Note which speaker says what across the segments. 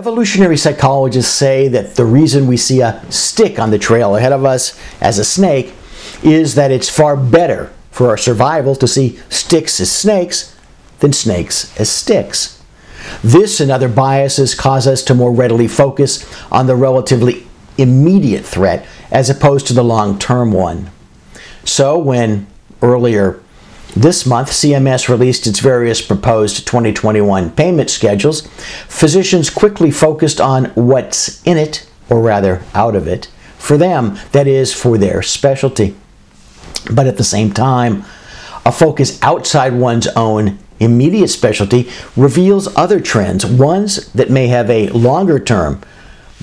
Speaker 1: Evolutionary psychologists say that the reason we see a stick on the trail ahead of us as a snake is that it's far better for our survival to see sticks as snakes than snakes as sticks. This and other biases cause us to more readily focus on the relatively immediate threat as opposed to the long-term one. So when earlier this month CMS released its various proposed 2021 payment schedules, physicians quickly focused on what's in it, or rather out of it, for them, that is, for their specialty. But at the same time, a focus outside one's own immediate specialty reveals other trends, ones that may have a longer term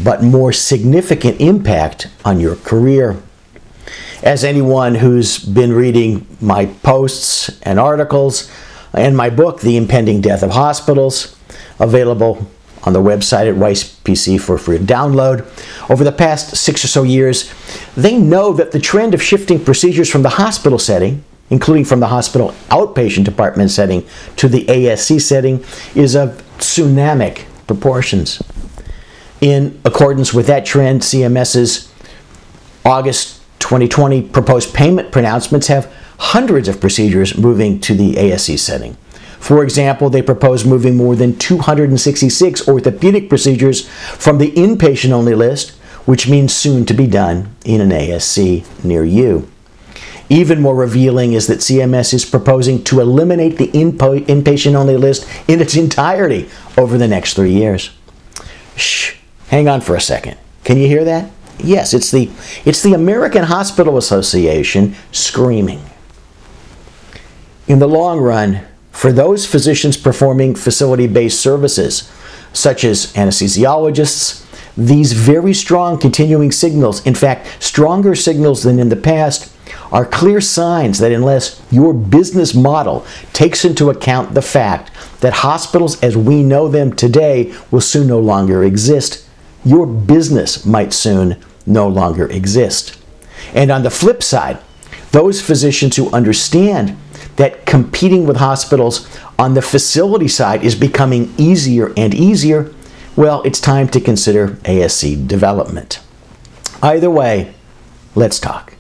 Speaker 1: but more significant impact on your career. As anyone who's been reading my posts and articles and my book, The Impending Death of Hospitals, available on the website at Weiss PC for free download, over the past 6 or so years, they know that the trend of shifting procedures from the hospital setting, including from the hospital outpatient department setting to the ASC setting, is of tsunamic proportions. In accordance with that trend, CMS's August 2020 proposed payment pronouncements have hundreds of procedures moving to the ASC setting. For example, they propose moving more than 266 orthopedic procedures from the inpatient-only list, which means soon to be done in an ASC near you. Even more revealing is that CMS is proposing to eliminate the inpatient-only list in its entirety over the next 3 years. Shh, hang on for a second. Can you hear that? Yes, it's the American Hospital Association screaming. In the long run, for those physicians performing facility-based services, such as anesthesiologists, these very strong continuing signals, in fact, stronger signals than in the past, are clear signs that unless your business model takes into account the fact that hospitals as we know them today will soon no longer exist, your business might soon no longer exist. And on the flip side, those physicians who understand that competing with hospitals on the facility side is becoming easier and easier, well, it's time to consider ASC development. Either way, let's talk.